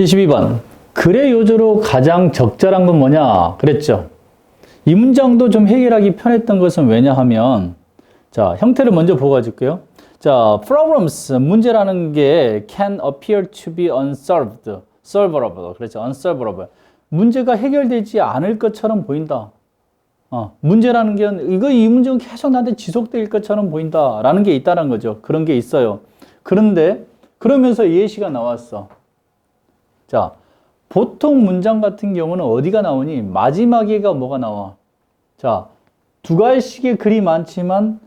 22번. 글의 요조로 가장 적절한 건 뭐냐? 그랬죠. 이 문장도 좀 해결하기 편했던 것은 왜냐하면, 자, 형태를 먼저 보고 가줄게요. 자, problems, 문제라는 게 can appear to be unsolved, solvable. 그렇죠. unsolvable. 문제가 해결되지 않을 것처럼 보인다. 문제라는 게, 이 문제는 계속 나한테 지속될 것처럼 보인다라는 게 있다는 거죠. 그런 게 있어요. 그런데, 그러면서 예시가 나왔어. 자, 보통 문장 같은 경우는 어디가 나오니? 마지막에가 뭐가 나와? 자, 두 가지씩의 글이 많지만,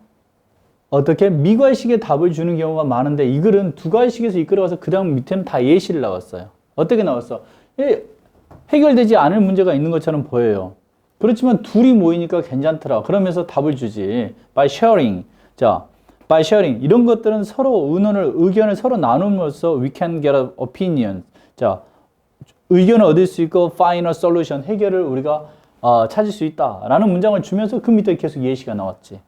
어떻게? 미괄식의 답을 주는 경우가 많은데, 이 글은 두 가지씩에서 이끌어가서 그 다음 밑에는 다 예시를 나왔어요. 어떻게 나왔어? 해결되지 않을 문제가 있는 것처럼 보여요. 그렇지만 둘이 모이니까 괜찮더라. 그러면서 답을 주지. By sharing. 자, by sharing. 이런 것들은 서로 의견을 서로 나눔으로써 we can get an opinion. 자, 의견을 얻을 수 있고 find a solution. 해결을 우리가 찾을 수 있다라는 문장을 주면서 그 밑에 계속 예시가 나왔지.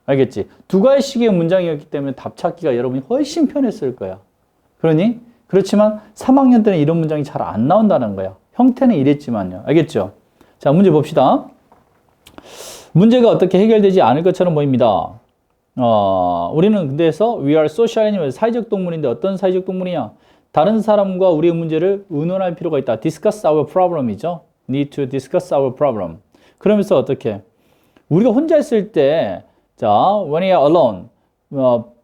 알겠지? 두 가지씩의 문장이었기 때문에 답 찾기가 여러분이 훨씬 편했을 거야. 그러니? 그렇지만 3학년 때는 이런 문장이 잘 안 나온다는 거야. 형태는 이랬지만요. 알겠죠? 자, 문제 봅시다. 문제가 어떻게 해결되지 않을 것처럼 보입니다. 우리는 근데서 we are social animals, 사회적 동물인데 어떤 사회적 동물이냐? 다른 사람과 우리의 문제를 의논할 필요가 있다. discuss our problem이죠. need to discuss our problem. 그러면서 어떻게? 우리가 혼자 있을 때, 자, when you are alone,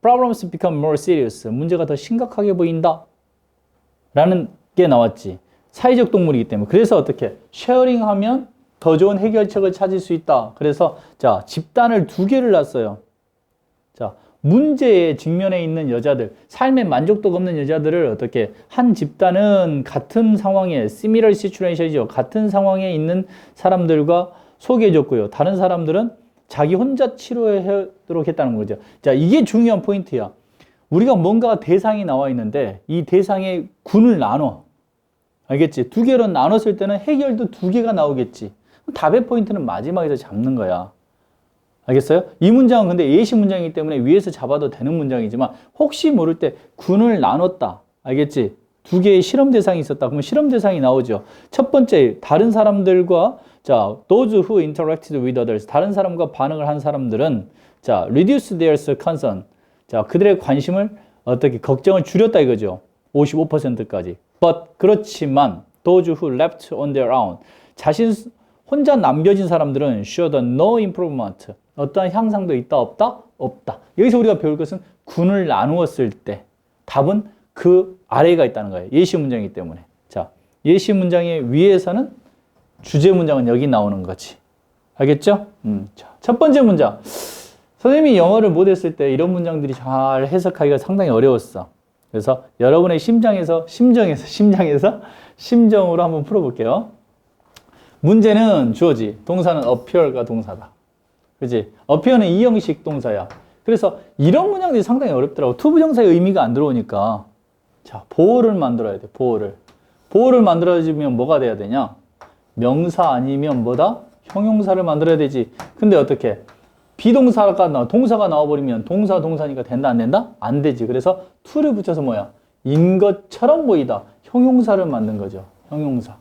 problems become more serious. 문제가 더 심각하게 보인다. 라는 게 나왔지. 사회적 동물이기 때문에. 그래서 어떻게? 쉐어링하면 더 좋은 해결책을 찾을 수 있다. 그래서 자, 집단을 두 개를 놨어요. 자, 문제에 직면해 있는 여자들, 삶에 만족도가 없는 여자들을 어떻게? 한 집단은 같은 상황에, similar situation이죠. 같은 상황에 있는 사람들과 소개해줬고요. 다른 사람들은 자기 혼자 치료하도록 했다는 거죠. 자, 이게 중요한 포인트야. 우리가 뭔가 대상이 나와 있는데 이 대상의 군을 나눠. 알겠지? 두 개로 나눴을 때는 해결도 두 개가 나오겠지. 답의 포인트는 마지막에서 잡는 거야. 알겠어요? 이 문장은 근데 예시 문장이기 때문에 위에서 잡아도 되는 문장이지만 혹시 모를 때 군을 나눴다. 알겠지? 두 개의 실험 대상이 있었다. 그러면 실험 대상이 나오죠. 첫 번째, 다른 사람들과 자, those who interacted with others. 다른 사람과 반응을 한 사람들은 자, reduce their concern. 자, 그들의 관심을 어떻게 걱정을 줄였다 이거죠. 55%까지. But 그렇지만 those who left on their own. 자신 혼자 남겨진 사람들은 showed no improvement. 어떠한 향상도 있다 없다? 없다. 여기서 우리가 배울 것은 군을 나누었을 때 답은 그 아래가 있다는 거예요. 예시 문장이기 때문에. 자, 예시 문장의 위에서는 주제 문장은 여기 나오는 거지. 알겠죠? 자, 첫 번째 문장. 선생님이 영어를 못했을 때 이런 문장들이 잘 해석하기가 상당히 어려웠어. 그래서 여러분의 심정으로 한번 풀어볼게요. 문제는 주어지, 동사는 appear가 동사다. 그치? appear는 이형식 동사야. 그래서 이런 문장들이 상당히 어렵더라고. 투부정사의 의미가 안 들어오니까. 자, 보호를 만들어야 돼, 보호를. 보호를 만들어주면 뭐가 돼야 되냐? 명사 아니면 뭐다? 형용사를 만들어야 되지. 근데 어떻게? 동사가 나와버리면 동사니까 된다, 안 된다? 안 되지. 그래서 to를 붙여서 뭐야? 인 것처럼 보이다. 형용사를 만든 거죠. 형용사.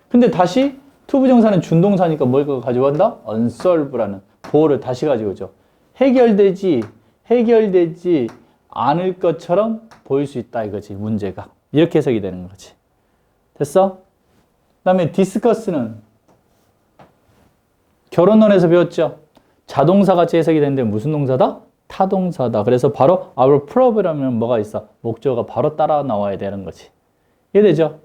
근데 다시 투부정사는 준동사니까 뭘 가져간다? unsolve라는 보호를 다시 가지고 오죠. 해결되지 않을 것처럼 보일 수 있다 이거지, 문제가. 이렇게 해석이 되는 거지. 됐어? 그 다음에 discuss는 결혼론에서 배웠죠? 자동사 같이 해석이 되는데 무슨 동사다? 타동사다. 그래서 바로 our problem이라면 뭐가 있어? 목적어가 바로 따라 나와야 되는 거지. 이해되죠?